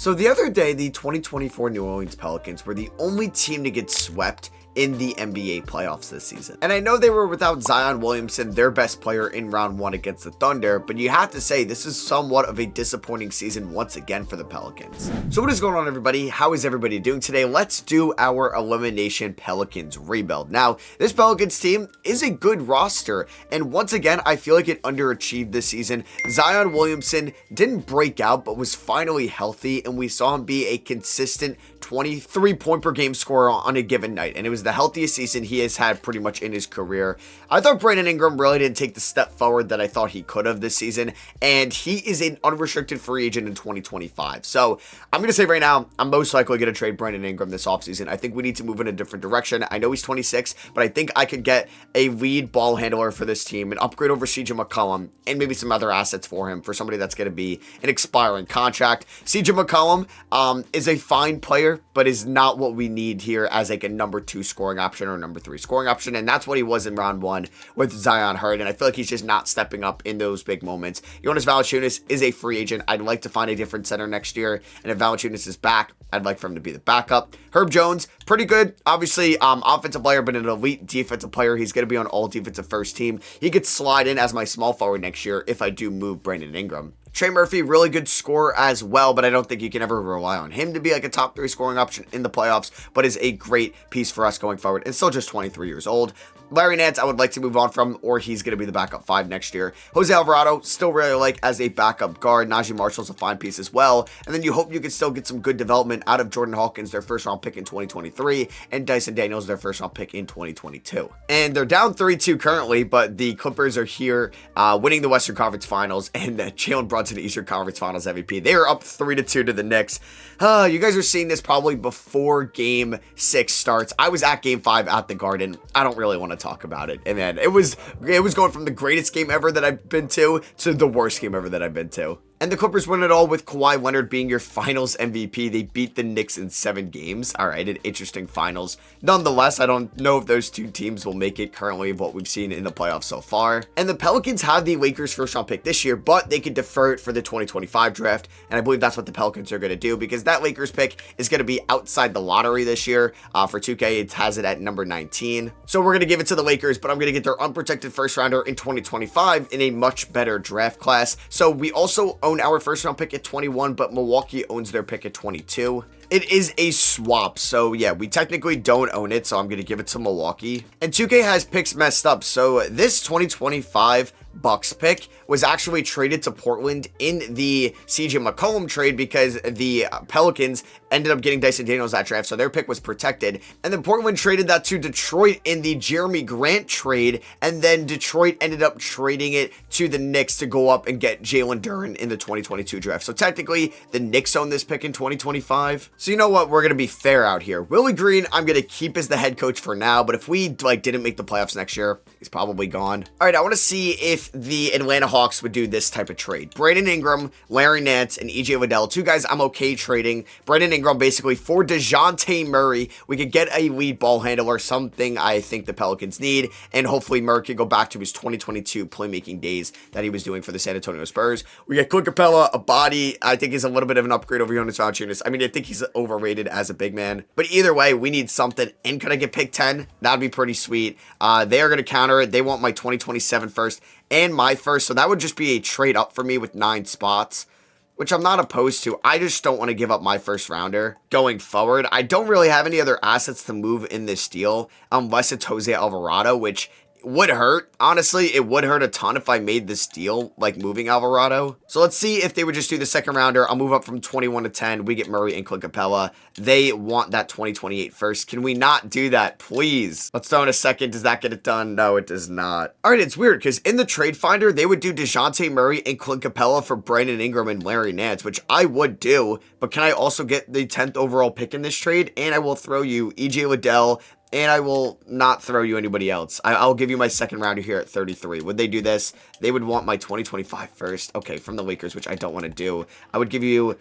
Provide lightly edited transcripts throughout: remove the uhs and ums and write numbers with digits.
So the other day, the 2024 New Orleans Pelicans were the only team to get swept in the NBA playoffs this season. And I know they were without Zion Williamson, their best player in round one against the Thunder, but you have to say this is somewhat of a disappointing season once again for the Pelicans. So what is going on, everybody? How is everybody doing today? Let's do our elimination Pelicans rebuild. Now, this Pelicans team is a good roster, and once again, I feel like it underachieved this season. Zion Williamson didn't break out, but was finally healthy, and we saw him be a consistent 23 point per game scorer on a given night, and it was the healthiest season he has had pretty much in his career. I thought Brandon Ingram really didn't take the step forward that I thought he could have this season, and he is an unrestricted free agent in 2025. So I'm going to say right now, I'm most likely going to trade Brandon Ingram this offseason. I think we need to move in a different direction. I know he's 26, but I think I could get a lead ball handler for this team, an upgrade over CJ McCollum, and maybe some other assets for him, for somebody that's going to be an expiring contract. CJ McCollum is a fine player, but is not what we need here as like a number 2 scoring option or number 3 scoring option, and that's what he was in round 1 with Zion hurt, and I feel like he's just not stepping up in those big moments. Jonas Valanciunas is a free agent. I'd like to find a different center next year, and if Valanciunas is back, I'd like for him to be the backup. Herb Jones, pretty good. Obviously, offensive player, but an elite defensive player. He's going to be on all defensive first team. He could slide in as my small forward next year if I do move Brandon Ingram. Trey Murphy, really good scorer as well, but I don't think you can ever rely on him to be like a top 3 scoring option in the playoffs, but is a great piece for us going forward, and still just 23 years old. Larry Nance, I would like to move on from, or he's going to be the backup 5 next year. Jose Alvarado, still really like as a backup guard. Najee Marshall's a fine piece as well. And then you hope you can still get some good development out of Jordan Hawkins, their first round pick in 2023, and Dyson Daniels, their first round pick in 2022. And they're down 3-2 currently, but the Clippers are here winning the Western Conference Finals, and Jalen Brunson, Eastern Conference Finals MVP. They are up 3-2 to the Knicks. You guys are seeing this probably before Game 6 starts. I was at Game 5 at the Garden. I don't really want to talk about it, and man, it was going from the greatest game ever that I've been to the worst game ever that I've been to. And the Clippers win it all with Kawhi Leonard being your finals MVP. They beat the Knicks in 7 games. All right, an interesting finals. Nonetheless, I don't know if those two teams will make it currently of what we've seen in the playoffs so far. And the Pelicans have the Lakers first round pick this year, but they could defer it for the 2025 draft. And I believe that's what the Pelicans are going to do, because that Lakers pick is going to be outside the lottery this year. For 2K, it has it at number 19. So we're going to give it to the Lakers, but I'm going to get their unprotected first rounder in 2025 in a much better draft class. So we also own our first round pick at 21, but Milwaukee owns their pick at 22. It is a swap, so yeah, we technically don't own it, so I'm going to give it to Milwaukee. And 2K has picks messed up, so this 2025 Bucks pick was actually traded to Portland in the CJ McCollum trade because the Pelicans ended up getting Dyson Daniels that draft, so their pick was protected. And then Portland traded that to Detroit in the Jeremy Grant trade, and then Detroit ended up trading it to the Knicks to go up and get Jalen Duren in the 2022 draft. So technically, the Knicks own this pick in 2025. So you know what? We're going to be fair out here. Willie Green, I'm going to keep as the head coach for now, but if we didn't make the playoffs next year, he's probably gone. All right, I want to see if the Atlanta Hawks would do this type of trade. Brandon Ingram, Larry Nance, and EJ Liddell, 2 guys I'm okay trading. Brandon Ingram basically for Dejounte Murray. We could get a lead ball handler, something I think the Pelicans need, and hopefully Murray can go back to his 2022 playmaking days that he was doing for the San Antonio Spurs. We get Clint Capella, a body I think is a little bit of an upgrade over Jonas Valanciunas. I mean, I think he's overrated as a big man, but either way, we need something. And could I get pick 10? That'd be pretty sweet. They are going to counter it. They want my 2027 first and my first, so that would just be a trade up for me with 9 spots, which I'm not opposed to. I just don't want to give up my first rounder going forward. I don't really have any other assets to move in this deal unless it's Jose Alvarado, which would hurt. Honestly, it would hurt a ton if I made this deal, like moving Alvarado. So let's see if they would just do the second rounder. I'll move up from 21 to 10. We get Murray and Clint Capella. They want that 2028 first. Can we not do that, please? Let's throw in a second. Does that get it done? No, it does not. All right, it's weird because in the trade finder, they would do Dejounte Murray and Clint Capella for Brandon Ingram and Larry Nance, which I would do. But can I also get the 10th overall pick in this trade? And I will throw you EJ Liddell, and I will not throw you anybody else. I'll give you my second rounder here at 33. Would they do this? They would want my 2025 first. Okay, from the Lakers, which I don't want to do. I would give you,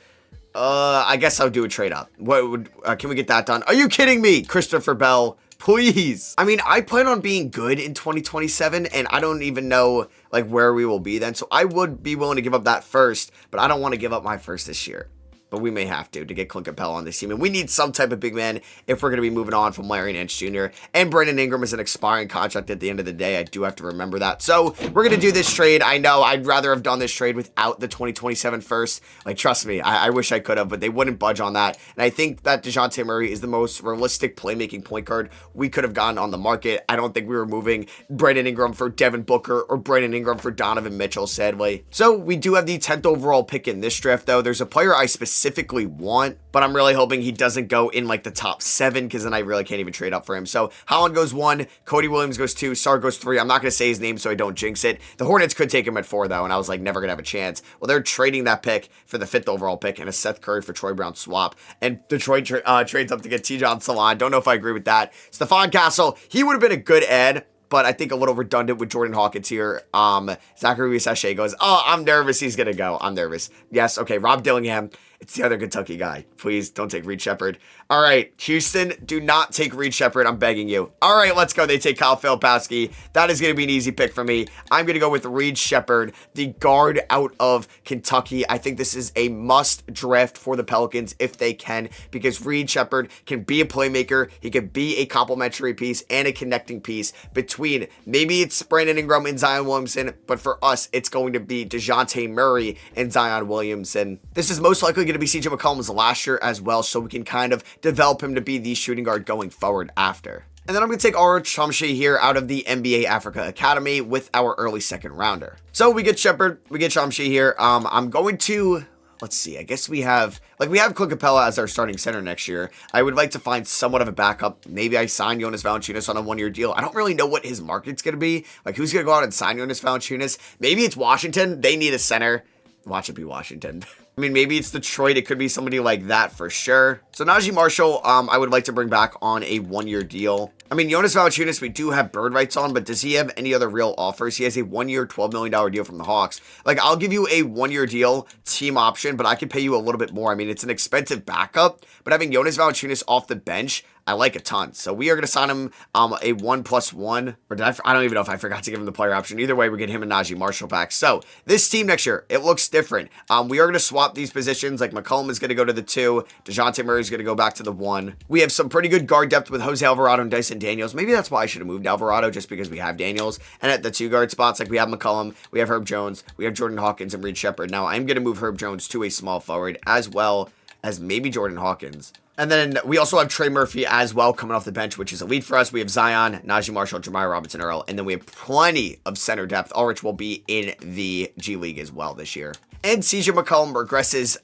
I guess I would do a trade up. What would, can we get that done? Are you kidding me? Christopher Bell, please. I mean, I plan on being good in 2027, and I don't even know like where we will be then. So I would be willing to give up that first, but I don't want to give up my first this year. but we may have to get Clint Capella on this team. And we need some type of big man if we're going to be moving on from Larry Nance Jr. And Brandon Ingram is an expiring contract at the end of the day. I do have to remember that. So we're going to do this trade. I know I'd rather have done this trade without the 2027 first. Like, trust me, I wish I could have, but they wouldn't budge on that. And I think that Dejounte Murray is the most realistic playmaking point guard we could have gotten on the market. I don't think we were moving Brandon Ingram for Devin Booker or Brandon Ingram for Donovan Mitchell, sadly. So we do have the 10th overall pick in this draft, though. There's a player I specifically want, but I'm really hoping he doesn't go in like the top 7, because then I really can't even trade up for him. So Holland goes 1, Cody Williams goes 2, Sarr goes 3. I'm not going to say his name so I don't jinx it. The Hornets could take him at 4, though, and I was like, never going to have a chance. Well, they're trading that pick for the 5th overall pick and a Seth Curry for Troy Brown swap. And Detroit trades up to get Tijon Salon. Don't know if I agree with that. Stephon Castle, he would have been a good ad, but I think a little redundant with Jordan Hawkins here. Zachary Sachet goes, oh, I'm nervous he's going to go. I'm nervous. Yes, okay, Rob Dillingham. It's the other Kentucky guy. Please don't take Reed Shepard. All right, Houston, do not take Reed Shepard. I'm begging you. All right, let's go. They take Kyle Filipowski. That is going to be an easy pick for me. I'm going to go with Reed Shepard, the guard out of Kentucky. I think this is a must draft for the Pelicans if they can, because Reed Shepard can be a playmaker. He can be a complementary piece and a connecting piece between, maybe it's Brandon Ingram and Zion Williamson, but for us, it's going to be Dejounte Murray and Zion Williamson. This is most likely going to be CJ McCollum's last year as well, so we can kind of develop him to be the shooting guard going forward after. And then I'm going to take Oro Chomshe here out of the NBA Africa Academy with our early 2nd rounder. So we get Shepard, we get Chomshe here. I'm going to, let's see, I guess we have Clint Capella as our starting center next year. I would like to find somewhat of a backup. Maybe I sign Jonas Valanciunas on a 1-year deal. I don't really know what his market's going to be. Like, who's going to go out and sign Jonas Valanciunas? Maybe it's Washington. They need a center. Watch it be Washington. I mean, maybe it's Detroit. It could be somebody like that for sure. So Najee Marshall, I would like to bring back on a 1-year deal. I mean, Jonas Valanciunas, we do have bird rights on, but does he have any other real offers? He has a 1-year, $12 million deal from the Hawks. Like, I'll give you a 1-year deal, team option, but I could pay you a little bit more. I mean, it's an expensive backup, but having Jonas Valanciunas off the bench, I like a ton. So we are going to sign him a 1+1, or I don't even know if I forgot to give him the player option. Either way, we get him and Najee Marshall back. So this team next year, it looks different. We are going to swap these positions. Like, McCollum is going to go to the 2. Dejounte Murray is going to go back to the 1. We have some pretty good guard depth with Jose Alvarado and Dyson Daniels. Maybe that's why I should have moved Alvarado, just because we have Daniels. And at the 2 guard spots, like, we have McCollum, we have Herb Jones, we have Jordan Hawkins and Reed Shepard. Now, I'm going to move Herb Jones to a small forward, as well as maybe Jordan Hawkins. And then we also have Trey Murphy as well coming off the bench, which is elite for us. We have Zion, Najee Marshall, Jeremiah Robinson Earl, and then we have plenty of center depth. Ulrich will be in the G League as well this year. And CJ McCollum regresses.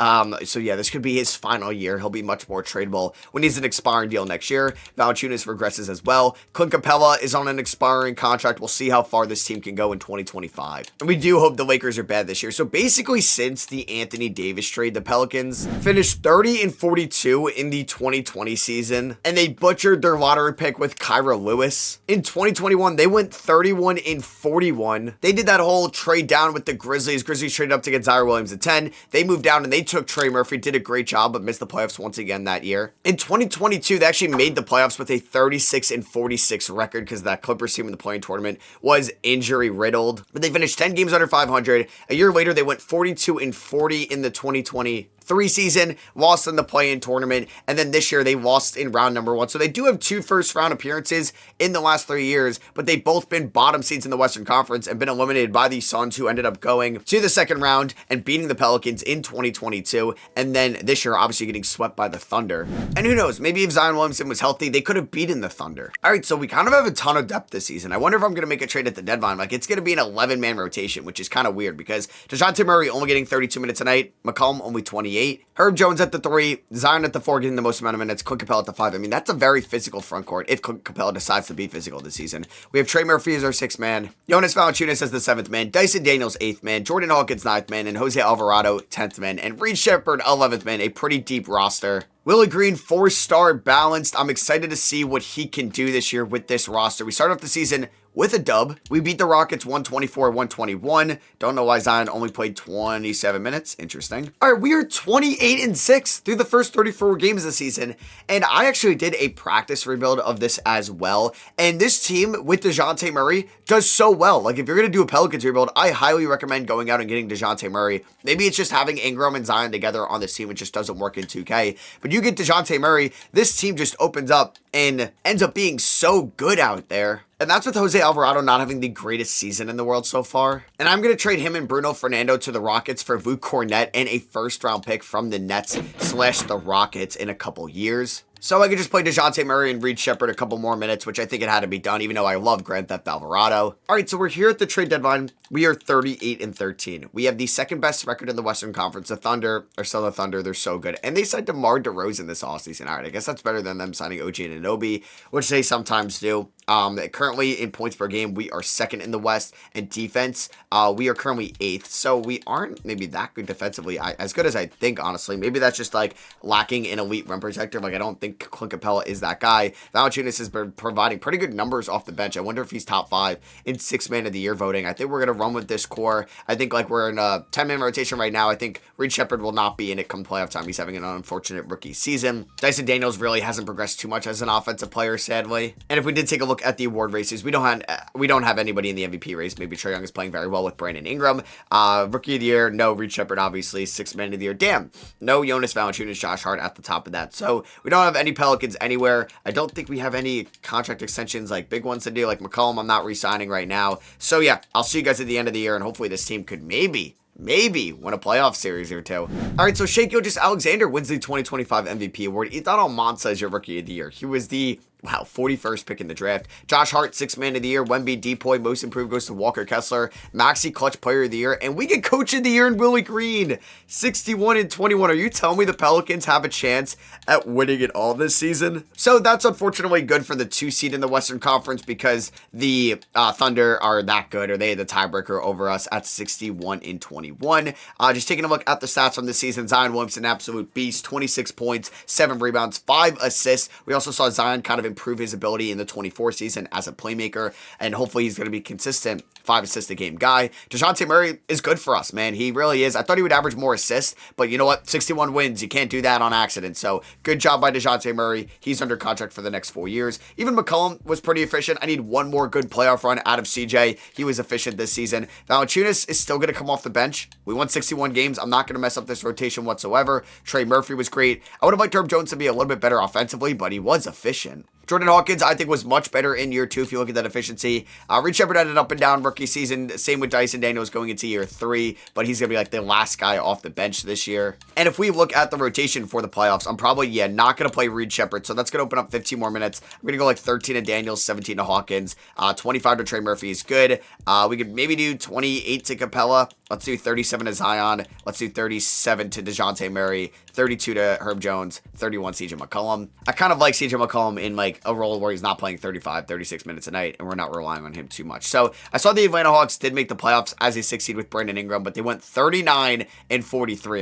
So yeah, this could be his final year. He'll be much more tradable when he's an expiring deal next year. Valanciunas regresses as well. Clint Capella is on an expiring contract. We'll see how far this team can go in 2025. And we do hope the Lakers are bad this year. So basically, since the Anthony Davis trade, the Pelicans finished 30-42 in the 2020 season, and they butchered their lottery pick with Kyra Lewis. In 2021, they went 31-41. They did that whole trade down with the Grizzlies. Grizzlies traded up to get Zaire Williams at 10. They moved down and they took Trey Murphy, did a great job, but missed the playoffs once again that year. In 2022, they actually made the playoffs with a 36-46 record because that Clippers team in the play-in tournament was injury riddled. But they finished 10 games under 500. A year later, they went 42-40 in the 2023 season, lost in the play-in tournament, and then this year they lost in round number 1. So they do have 2 first-round appearances in the last 3 years, but they've both been bottom seeds in the Western Conference and been eliminated by the Suns, who ended up going to the 2nd round and beating the Pelicans in 2022, and then this year obviously getting swept by the Thunder. And who knows, maybe if Zion Williamson was healthy, they could have beaten the Thunder. All right, so we kind of have a ton of depth this season. I wonder if I'm going to make a trade at the deadline. Like, it's going to be an 11-man rotation, which is kind of weird because Dejounte Murray only getting 32 minutes a night, McCollum only 28. Herb Jones at the 3, Zion at the 4 getting the most amount of minutes, Clint Capella at the 5. I mean, that's a very physical front court if Clint Capella decides to be physical this season. We have Trey Murphy as our 6th man, Jonas Valanciunas as the 7th man, Dyson Daniels 8th man, Jordan Hawkins 9th man, and Jose Alvarado 10th man, and Reed Shepard 11th man. A pretty deep roster. Willie Green, 4-star balanced. I'm excited to see what he can do this year with this roster. We start off the season with a dub. We beat the Rockets 124-121. Don't know why Zion only played 27 minutes. Interesting. All right, we are 28-6 through the first 34 games of the season, and I actually did a practice rebuild of this as well. And this team with Dejounte Murray does so well. Like, if you're going to do a Pelicans rebuild, I highly recommend going out and getting Dejounte Murray. Maybe it's just having Ingram and Zion together on this team. It just doesn't work in 2K. But you get Dejounte Murray, this team just opens up and ends up being so good out there. And that's with Jose Alvarado not having the greatest season in the world so far. And I'm going to trade him and Bruno Fernando to the Rockets for Vuk Kornet and a first-round pick from the Nets / the Rockets in a couple years. So I could just play Dejounte Murray and Reed Shepard a couple more minutes, which I think it had to be done, even though I love Grand Theft Alvarado. All right, so we're here at the trade deadline. We are 38-13. We have the second best record in the Western Conference. The Thunder are still the Thunder. They're so good. And they signed DeMar DeRozan this offseason. All right, I guess that's better than them signing OG Anunoby, which they sometimes do. Currently in points per game, we are second in the West. And defense, we are currently 8th. So we aren't maybe that good defensively, as good as I think, honestly. Maybe that's just like lacking an elite rim protector. Like, I don't think Clint Capella is that guy. Valanciunas has been providing pretty good numbers off the bench. I wonder if he's top 5 in 6 man of the year voting. I think we're going to run with this core. I think like we're in a 10-man rotation right now. I think Reed Shepard will not be in it come playoff time. He's having an unfortunate rookie season. Dyson Daniels really hasn't progressed too much as an offensive player, sadly. And if we did take a look at the award races, we don't have anybody in the MVP race. Maybe Trae Young is playing very well with Brandon Ingram. Rookie of the year, no. Reed Shepard, obviously. 6th man of the year, damn. No Jonas Valanciunas, Josh Hart at the top of that. So we don't have any Pelicans anywhere. I don't think we have any contract extensions, like big ones to do. Like McCollum, I'm not re-signing right now. So yeah, I'll see you guys at the end of the year, and hopefully this team could maybe win a playoff series or two. All right, so Shai Gilgeous-Alexander wins the 2025 MVP award. Ethon Almansa is your rookie of the year. He was the 41st pick in the draft. Josh Hart, 6th man of the year. Wemby, Depoy, most improved goes to Walker Kessler. Maxey, clutch player of the year. And we get coach of the year in Willie Green. 61-21. Are you telling me the Pelicans have a chance at winning it all this season? So that's unfortunately good for the 2 seed in the Western Conference because the Thunder are that good, or they had the tiebreaker over us at 61-21. Just taking a look at the stats from this season. Zion Williamson, absolute beast. 26 points, 7 rebounds, 5 assists. We also saw Zion kind of improve his ability in the 24 season as a playmaker, and hopefully he's going to be consistent 5 assist a game guy. Dejounte Murray is good for us, man. He really is. I thought he would average more assists, but you know what? 61 wins. You can't do that on accident. So good job by Dejounte Murray. He's under contract for the next 4 years. Even McCollum was pretty efficient. I need one more good playoff run out of CJ. He was efficient this season. Valanciunas is still going to come off the bench. We won 61 games. I'm not going to mess up this rotation whatsoever. Trey Murphy was great. I would have liked Herb Jones to be a little bit better offensively, but he was efficient. Jordan Hawkins, I think, was much better in year 2 if you look at that efficiency. Reed Shepard had an up and down rookie season. Same with Dyson Daniels going into year 3, but he's going to be like the last guy off the bench this year. And if we look at the rotation for the playoffs, I'm probably, not going to play Reed Shepard, so that's going to open up 15 more minutes. I'm going to go like 13 to Daniels, 17 to Hawkins, 25 to Trey Murphy is good. We could maybe do 28 to Capella. Let's do 37 to Zion. Let's do 37 to Dejounte Murray, 32 to Herb Jones, 31 CJ McCollum. I kind of like CJ McCollum in like a role where he's not playing 35, 36 minutes a night, and we're not relying on him too much. So I saw the Atlanta Hawks did make the playoffs as a 6 seed with Brandon Ingram, but they went 39-43.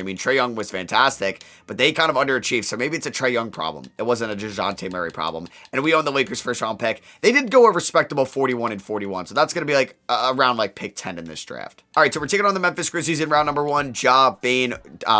I mean, Trae Young was fantastic, but they kind of underachieved. So maybe it's a Trae Young problem. It wasn't a Dejounte Murray problem. And we own the Lakers' first round pick. They did go a respectable 41-41. So that's going to be like around like pick 10 in this draft. All right, so we're taking on the Memphis Grizzlies in round number 1. Ja, Bane,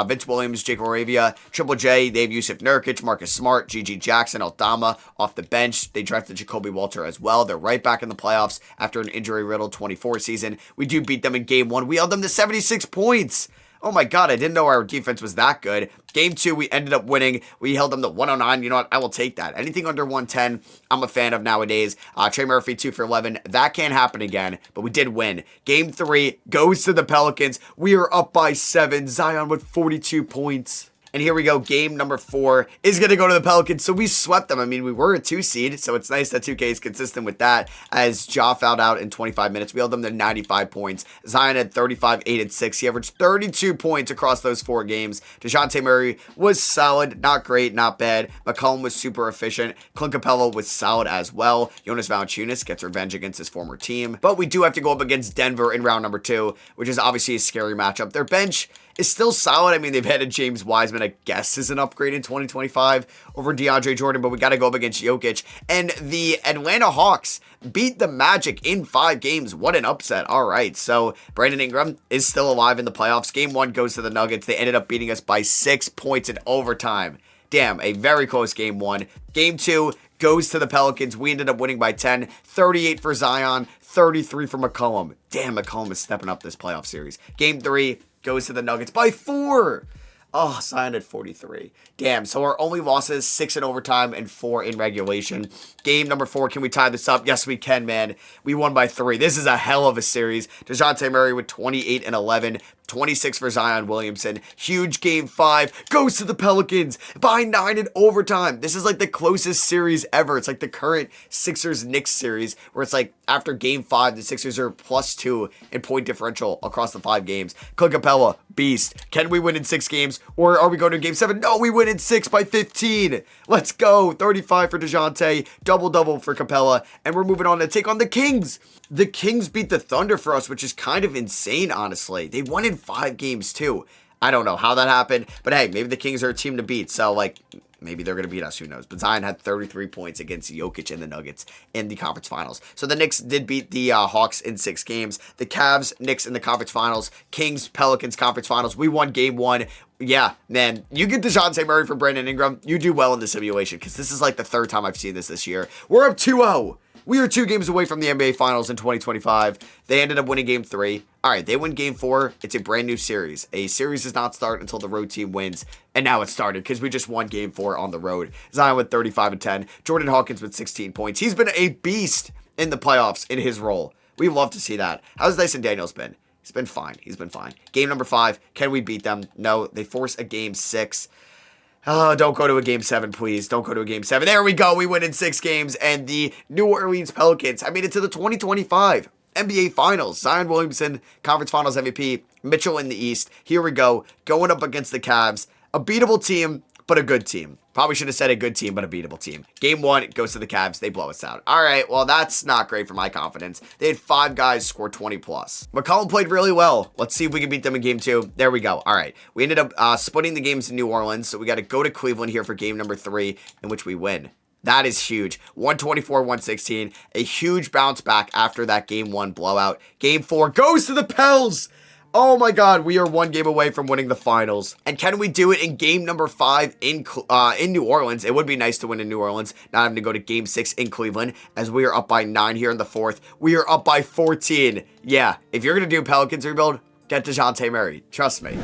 Vince Williams, Jake Moravia, Triple J, they have Yusuf Nurkic, Marcus Smart, GG Jackson, Aldama off the bench. They drafted Jacoby Walter as well. They're right back in the playoffs after an injury-riddled 24 season. We do beat them in game 1. We held them to 76 points. Oh my God, I didn't know our defense was that good. Game 2, we ended up winning. We held them to 109. You know what? I will take that. Anything under 110, I'm a fan of nowadays. Trey Murphy, 2 for 11. That can't happen again, but we did win. Game 3 goes to the Pelicans. We are up by 7. Zion with 42 points. And here we go. Game number 4 is going to go to the Pelicans. So we swept them. I mean, we were a 2 seed, so it's nice that 2K is consistent with that. As Ja fouled out in 25 minutes, we held them to 95 points. Zion had 35, 8, and 6. He averaged 32 points across those 4 games. Dejounte Murray was solid, not great, not bad. McCollum was super efficient. Clint Capella was solid as well. Jonas Valanciunas gets revenge against his former team. But we do have to go up against Denver in round number 2, which is obviously a scary matchup. Their bench is still solid. I mean, they've had a James Wiseman, I guess, is an upgrade in 2025 over DeAndre Jordan, but we got to go up against Jokic. And the Atlanta Hawks beat the Magic in 5 games. What an upset. All right, so Brandon Ingram is still alive in the playoffs. Game 1 goes to the Nuggets. They ended up beating us by 6 points in overtime. Damn, a very close game 1. Game 2 goes to the Pelicans. We ended up winning by 10. 38 for Zion, 33 for McCollum. Damn, McCollum is stepping up this playoff series. Game 3 goes to the Nuggets by 4. Oh, Zion at 43. Damn, so our only losses, 6 in overtime and 4 in regulation. Game number 4, can we tie this up? Yes, we can, man. We won by 3. This is a hell of a series. Dejounte Murray with 28 and 11. 26 for Zion Williamson. Huge game 5. Goes to the Pelicans by 9 in overtime. This is like the closest series ever. It's like the current Sixers-Knicks series where it's like after game 5, the Sixers are +2 in point differential across the 5 games. Clint Capella, beast. Can we win in 6 games or are we going to game 7? No, we win in 6 by 15. Let's go. 35 for Dejounte. Double-double for Capella. And we're moving on to take on the Kings. The Kings beat the Thunder for us, which is kind of insane, honestly. They won in 5 games, too. I don't know how that happened, but hey, maybe the Kings are a team to beat, so, like, maybe they're going to beat us, who knows. But Zion had 33 points against Jokic and the Nuggets in the conference finals. So the Knicks did beat the Hawks in 6 games. The Cavs, Knicks in the conference finals. Kings, Pelicans conference finals. We won game 1. Yeah, man, you get Dejounte Murray for Brandon Ingram, you do well in the simulation, because this is like the 3rd time I've seen this year. We're up 2-0. We are 2 games away from the NBA Finals in 2025. They ended up winning game 3. All right, they win game 4. It's a brand new series. A series does not start until the road team wins. And now it started because we just won game 4 on the road. Zion with 35 and 10. Jordan Hawkins with 16 points. He's been a beast in the playoffs in his role. We love to see that. How's Dyson Daniels been? He's been fine. He's been fine. Game number 5. Can we beat them? No. They force a game 6. Oh, don't go to a game 7, please. Don't go to a game 7. There we go. We win in 6 games. And the New Orleans Pelicans have made it to the 2025 NBA Finals. Zion Williamson, Conference Finals MVP. Mitchell in the East. Here we go. Going up against the Cavs. A beatable team, but a good team. Probably should have said a good team, but a beatable team. Game 1, it goes to the Cavs. They blow us out. All right, well, that's not great for my confidence. They had 5 guys score 20 plus. McCollum played really well. Let's see if we can beat them in game 2. There we go. All right, we ended up splitting the games in New Orleans, so we got to go to Cleveland here for game number 3, in which we win. That is huge. 124-116. A huge bounce back after that game 1 blowout. Game 4 goes to the Pels. Oh my God, we are 1 game away from winning the finals. And can we do it in game number 5 in New Orleans? It would be nice to win in New Orleans, not having to go to game 6 in Cleveland, as we are up by 9 here in the 4th. We are up by 14. Yeah, if you're going to do Pelicans rebuild, get Dejounte Murray. Trust me.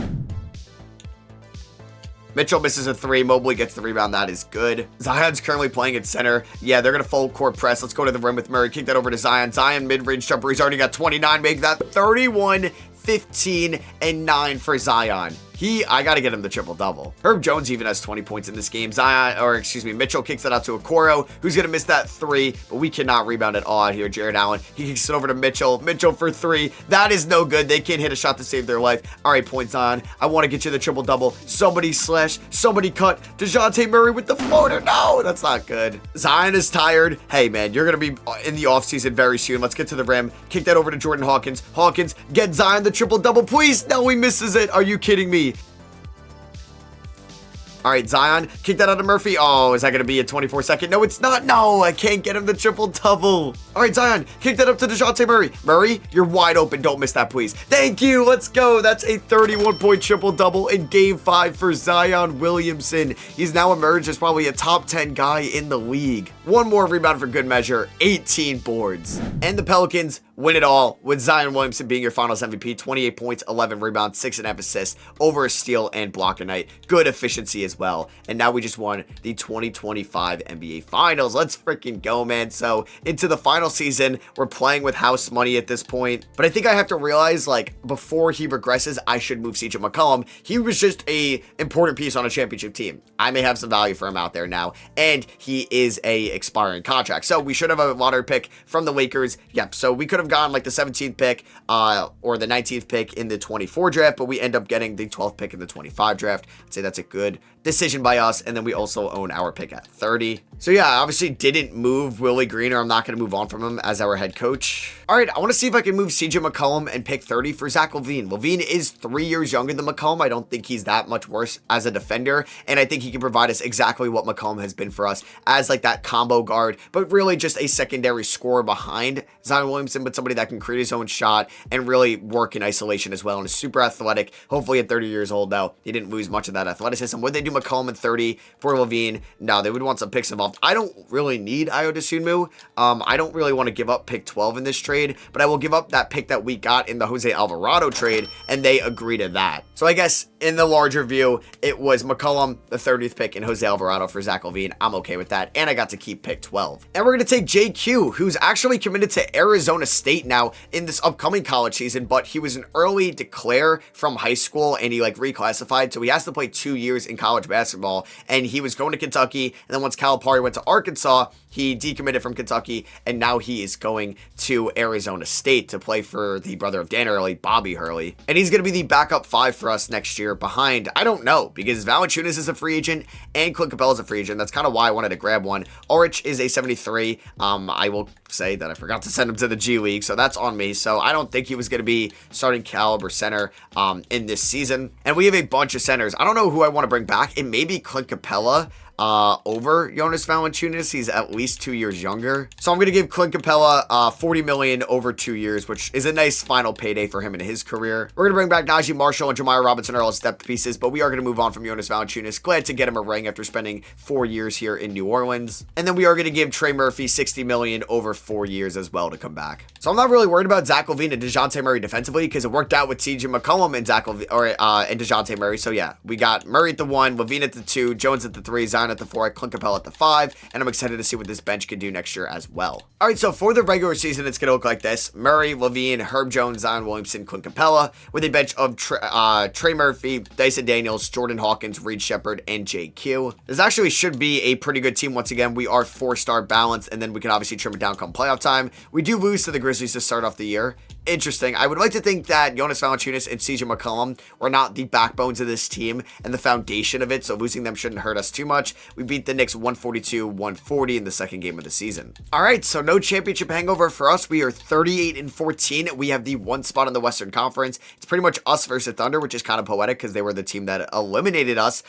Mitchell misses a 3. Mobley gets the rebound. That is good. Zion's currently playing at center. Yeah, they're going to full court press. Let's go to the rim with Murray. Kick that over to Zion. Zion mid-range jumper. He's already got 29. Make that 31, 15, and 9 for Zion. I got to get him the triple-double. Herb Jones even has 20 points in this game. Mitchell kicks it out to Okoro, who's going to miss that 3, but we cannot rebound at all out here. Jared Allen, he kicks it over to Mitchell. Mitchell for 3. That is no good. They can't hit a shot to save their life. All right, points on. I want to get you the triple-double. Somebody slash, somebody cut. Dejounte Murray with the floater. No, that's not good. Zion is tired. Hey, man, you're going to be in the offseason very soon. Let's get to the rim. Kick that over to Jordan Hawkins. Hawkins, get Zion the triple-double, please. No, he misses it. Are you kidding me? All right, Zion, kick that out of Murphy. Oh, is that going to be a 24-second? No, it's not. No, I can't get him the triple-double. All right, Zion, kick that up to Dejounte Murray. Murray, you're wide open. Don't miss that, please. Thank you. Let's go. That's a 31-point triple-double in Game 5 for Zion Williamson. He's now emerged as probably a top 10 guy in the league. 1 more rebound for good measure. 18 boards. And the Pelicans win it all with Zion Williamson being your finals MVP. 28 points, 11 rebounds, 6.5 assists, over a steal and block a night. Good efficiency as well. And now we just won the 2025 NBA Finals. Let's freaking go, man. So into the final season, we're playing with house money at this point. But I think I have to realize, like, before he regresses, I should move CJ McCollum. He was just a important piece on a championship team. I may have some value for him out there now. And he is a expiring contract. So we should have a lottery pick from the Lakers. Yep. So we could have gotten like the 17th pick or the 19th pick in the 24 draft, but we end up getting the 12th pick in the 25 draft. I'd say that's a good decision by us. And then we also own our pick at 30. So yeah, I obviously didn't move Willie Green, or I'm not going to move on from him as our head coach. All right, I want to see if I can move CJ McCollum and pick 30 for Zach LaVine. LaVine is 3 years younger than McCollum. I don't think he's that much worse as a defender, and I think he can provide us exactly what McCollum has been for us as like that combo guard, but really just a secondary scorer behind Zion Williamson, but somebody that can create his own shot and really work in isolation as well, and is super athletic. Hopefully at 30 years old, though, he didn't lose much of that athleticism. Would they do McCollum at 30 for LaVine? No, they would want some picks involved. I don't really need Ayo Dosunmu. I don't really want to give up pick 12 in this trade, but I will give up that pick that we got in the Jose Alvarado trade, and they agree to that. So I guess in the larger view, it was McCollum, the 30th pick, and Jose Alvarado for Zach LaVine. I'm okay with that, and I got to keep pick 12. And we're going to take JQ, who's actually committed to Arizona State now in this upcoming college season, but he was an early declare from high school, and he like reclassified, so he has to play 2 years in college basketball, and he was going to Kentucky, and then once Calipari went to Arkansas, he decommitted from Kentucky, and now he is going to Arizona State to play for the brother of Dan Hurley, Bobby Hurley. And he's going to be the backup 5 for us next year behind, I don't know, because Valanciunas is a free agent and Clint Capella is a free agent. That's kind of why I wanted to grab one. Ulrich is a 73. I will say that I forgot to send him to the G League, so that's on me. So I don't think he was going to be starting caliber center in this season. And we have a bunch of centers. I don't know who I want to bring back. It may be Clint Capella over Jonas Valanciunas. He's at least 2 years younger. So I'm going to give Clint Capella $40 million over 2 years, which is a nice final payday for him in his career. We're going to bring back Najee Marshall and Jamiah Robinson are all depth pieces, but we are going to move on from Jonas Valanciunas. Glad to get him a ring after spending 4 years here in New Orleans. And then we are going to give Trey Murphy $60 million over 4 years as well to come back. So I'm not really worried about Zach LaVine and Dejounte Murray defensively because it worked out with CJ McCollum and Zach LaVine, and Dejounte Murray. So yeah, we got Murray at the 1, LaVine at the 2, Jones at the 3, Zion at the 4, Clint Capella at the 5, and I'm excited to see what this bench can do next year as well. All right, so for the regular season, it's going to look like this: Murray, LaVine, Herb Jones, Zion Williamson, Clint Capella, with a bench of Trey Murphy, Dyson Daniels, Jordan Hawkins, Reed Shepard, and JQ. This actually should be a pretty good team. Once again, we are 4-star balanced, and then we can obviously trim it down come playoff time. We do lose to the Grizzlies to start off the year. Interesting. I would like to think that Jonas Valanciunas and CJ McCollum were not the backbones of this team and the foundation of it, so losing them shouldn't hurt us too much. We beat the Knicks 142-140 in the second game of the season. All right, so no championship hangover for us. We are 38-14. We have the 1 spot in the Western Conference. It's pretty much us versus Thunder, which is kind of poetic because they were the team that eliminated us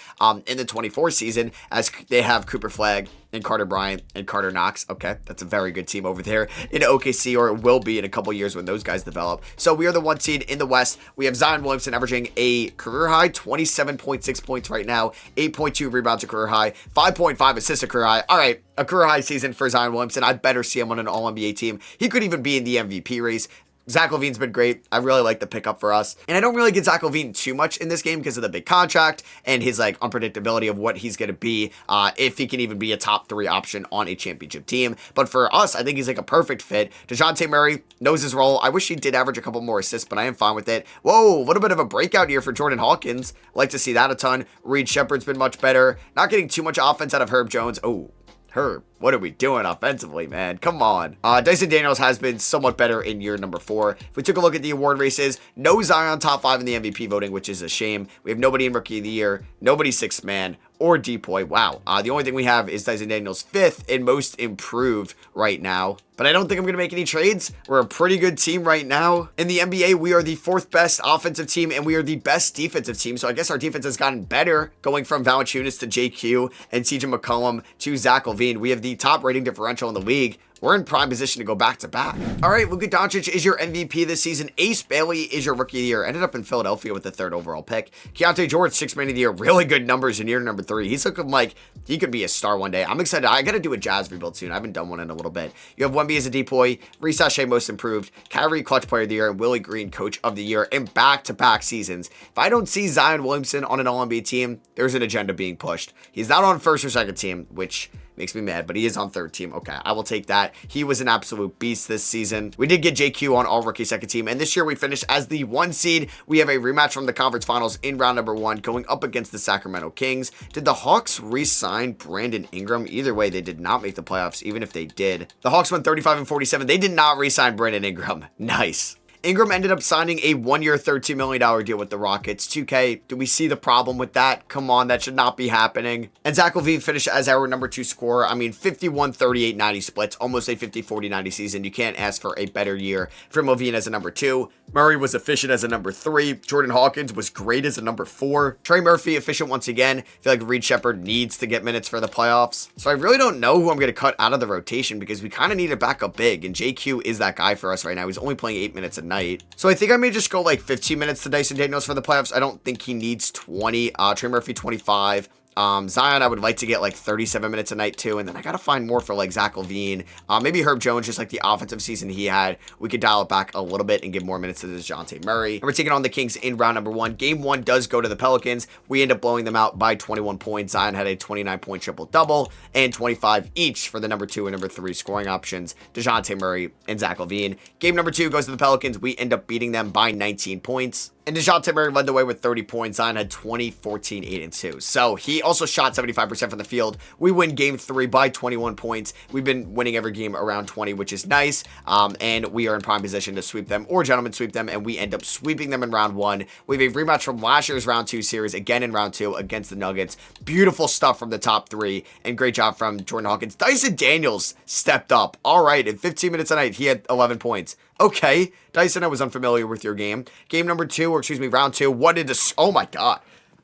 in the 24 season, as they have Cooper Flagg and Carter Bryant and Carter Knox. Okay, that's a very good team over there in OKC, or it will be in a couple years when those guys develop. So we are the 1 seed in the West. We have Zion Williamson averaging a career high 27.6 points right now, 8.2 rebounds a career high, 5.5 assists a career high. All right, a career high season for Zion Williamson. I'd better see him on an All-NBA team. He could even be in the MVP race. Zach LaVine's been great. I really like the pickup for us. And I don't really get Zach LaVine too much in this game because of the big contract and his like unpredictability of what he's going to be, if he can even be a top 3 option on a championship team. But for us, I think he's like a perfect fit. Dejounte Murray knows his role. I wish he did average a couple more assists, but I am fine with it. Whoa, a little bit of a breakout year for Jordan Hawkins. Like to see that a ton. Reed Shepard's been much better. Not getting too much offense out of Herb Jones. Oh, Herb, what are we doing offensively, man? Come on. Dyson Daniels has been somewhat better in year number 4. If we took a look at the award races, no Zion top 5 in the MVP voting, which is a shame. We have nobody in Rookie of the Year, nobody 6th man, or Depoy. Wow. The only thing we have is Dyson Daniels 5th in most improved right now. But I don't think I'm going to make any trades. We're a pretty good team right now. In the NBA, we are the 4th best offensive team, and we are the best defensive team. So I guess our defense has gotten better, going from Valanciunas to JQ and CJ McCollum to Zach LaVine. We have the top rating differential in the league. We're in prime position to go back-to-back. All right, Luka Doncic is your MVP this season. Ace Bailey is your Rookie of the Year. Ended up in Philadelphia with the 3rd overall pick. Keontae George, 6th Man of the Year. Really good numbers in year number 3. He's looking like he could be a star one day. I'm excited. I got to do a Jazz rebuild soon. I haven't done one in a little bit. You have Wemby as a Depoy, Reece Shea Most Improved, Kyrie Clutch Player of the Year, and Willie Green Coach of the Year in back-to-back seasons. If I don't see Zion Williamson on an All-NBA team, there's an agenda being pushed. He's not on 1st or 2nd team, which makes me mad, but he is on 3rd team. Okay, I will take that. He was an absolute beast this season. We did get JQ on all rookie 2nd team, and this year we finished as the 1 seed. We have a rematch from the conference finals in round number 1 going up against the Sacramento Kings. Did the Hawks re-sign Brandon Ingram? Either way, they did not make the playoffs, even if they did. The Hawks went 35-47. They did not re-sign Brandon Ingram. Nice. Ingram ended up signing a 1-year, $13 million deal with the Rockets. 2K, do we see the problem with that? Come on, that should not be happening. And Zach LaVine finished as our number 2 scorer. I mean, 51, 38, 90 splits, almost a 50, 40, 90 season. You can't ask for a better year from LaVine as a number 2. Murray was efficient as a number 3. Jordan Hawkins was great as a number 4. Trey Murphy efficient once again. I feel like Reed Shepard needs to get minutes for the playoffs. So I really don't know who I'm going to cut out of the rotation because we kind of need a backup big, and JQ is that guy for us right now. He's only playing 8 minutes a night. So I think I may just go like 15 minutes to Dyson Daniels for the playoffs. I don't think he needs 20. Trey Murphy 25. Zion, I would like to get like 37 minutes a night too, and then I gotta find more for like Zach LaVine. Maybe Herb Jones, just like the offensive season he had. We could dial it back a little bit and give more minutes to Dejounte Murray. And we're taking on the Kings in round number 1. Game 1 does go to the Pelicans. We end up blowing them out by 21 points. Zion had a 29-point triple-double and 25 each for the number 2 and number 3 scoring options, Dejounte Murray and Zach LaVine. Game number 2 goes to the Pelicans. We end up beating them by 19 points. And Dejounte Murray led the way with 30 points. Zion had 20, 14, 8, and 2. So he also shot 75% from the field. We win game 3 by 21 points. We've been winning every game around 20, which is nice. And we are in prime position to sweep them or gentlemen sweep them. And we end up sweeping them in round 1. We have a rematch from last year's round 2 series again in round 2 against the Nuggets. Beautiful stuff from the top 3. And great job from Jordan Hawkins. Dyson Daniels stepped up. All right. In 15 minutes a night, he had 11 points. Okay, Dyson, I was unfamiliar with your game. Game number 2, or excuse me, round 2. What did this? Oh my God.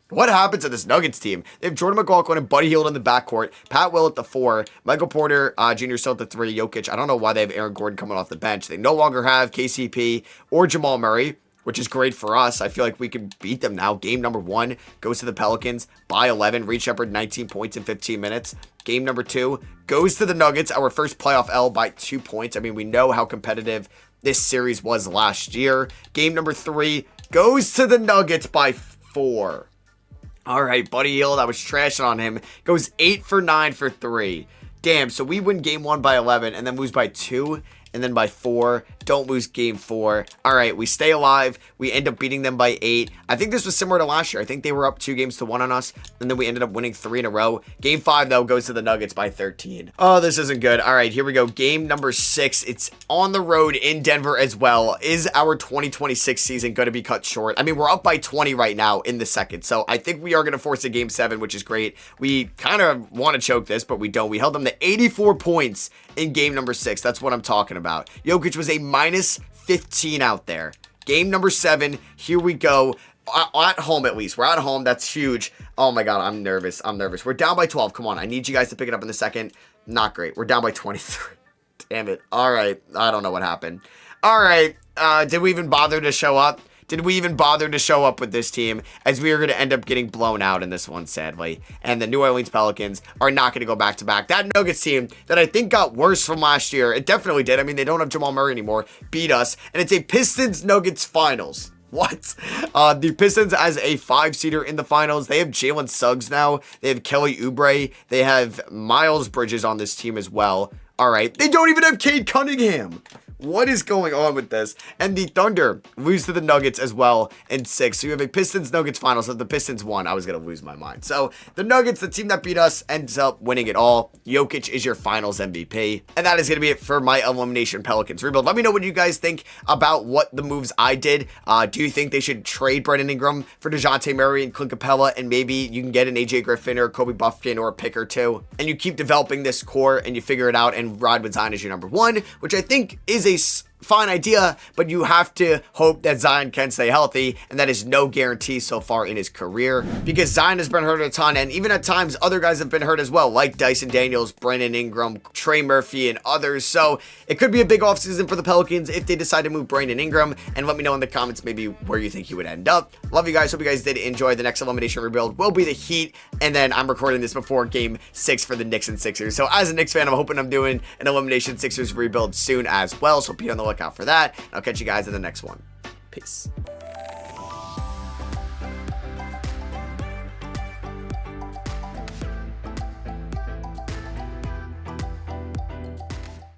What happened to this Nuggets team? They have Jordan McLaughlin and Buddy Hield in the backcourt, Pat Will at the 4, Michael Porter Jr. still at the 3, Jokic. I don't know why they have Aaron Gordon coming off the bench. They no longer have KCP or Jamal Murray, which is great for us. I feel like we can beat them now. Game number 1 goes to the Pelicans by 11. Reed Shepard, 19 points in 15 minutes. Game number 2 goes to the Nuggets, our first playoff L by 2 points. I mean, we know how competitive this series was last year. Game number 3 goes to the Nuggets by 4. All right, Buddy Hield, I was trashing on him. Goes 8 for 9 for 3. Damn, so we win game 1 by 11 and then lose by 2 and then by 4. Don't lose game 4. All right, we stay alive. We end up beating them by 8. I think this was similar to last year. I think they were up 2-1 on us, and then we ended up winning 3 in a row. Game 5, though, goes to the Nuggets by 13. Oh, this isn't good. All right, here we go. Game number 6. It's on the road in Denver as well. Is our 2026 season going to be cut short? I mean, we're up by 20 right now in the second, so I think we are going to force a game 7, which is great. We kind of want to choke this, but we don't. We held them to 84 points in game number 6. That's what I'm talking about. Jokic was a minus 15 out there. Game number 7. Here we go. At home, at least. We're at home. That's huge. Oh my God. I'm nervous. We're down by 12. Come on. I need you guys to pick it up in the second. Not great. We're down by 23. Damn it. All right. I don't know what happened. All right. Did we even bother to show up? Did we even bother to show up with this team, as we are going to end up getting blown out in this one, sadly. And the New Orleans Pelicans are not going to go back-to-back. That Nuggets team that I think got worse from last year, it definitely did. I mean, they don't have Jamal Murray anymore, beat us. And it's a Pistons-Nuggets finals. What? The Pistons as a 5-seeder in the finals. They have Jalen Suggs now. They have Kelly Oubre. They have Miles Bridges on this team as well. All right. They don't even have Cade Cunningham. What is going on with this? And the Thunder lose to the Nuggets as well in 6. So you have a Pistons-Nuggets finals. So if the Pistons won, I was going to lose my mind. So the Nuggets, the team that beat us, ends up winning it all. Jokic is your finals MVP. And that is going to be it for my Elimination Pelicans rebuild. Let me know what you guys think about what the moves I did. Do you think they should trade Brandon Ingram for Dejounte Murray and Clint Capella, and maybe you can get an AJ Griffin or Kobe Buffkin or a pick or 2, and you keep developing this core and you figure it out and ride with Zion as your number 1, which I think is a fine idea, but you have to hope that Zion can stay healthy, and that is no guarantee so far in his career, because Zion has been hurt a ton, and even at times other guys have been hurt as well, like Dyson Daniels, Brandon Ingram, Trey Murphy, and others. So it could be a big offseason for the Pelicans if they decide to move Brandon Ingram, and let me know in the comments maybe where you think he would end up. Love you guys. Hope you guys did enjoy. The next elimination rebuild will be the Heat, and then I'm recording this before game 6 for the Knicks and Sixers. So as a Knicks fan, I'm hoping I'm doing an elimination Sixers rebuild soon as well, so be on the lookout for that. I'll catch you guys in the next one. Peace.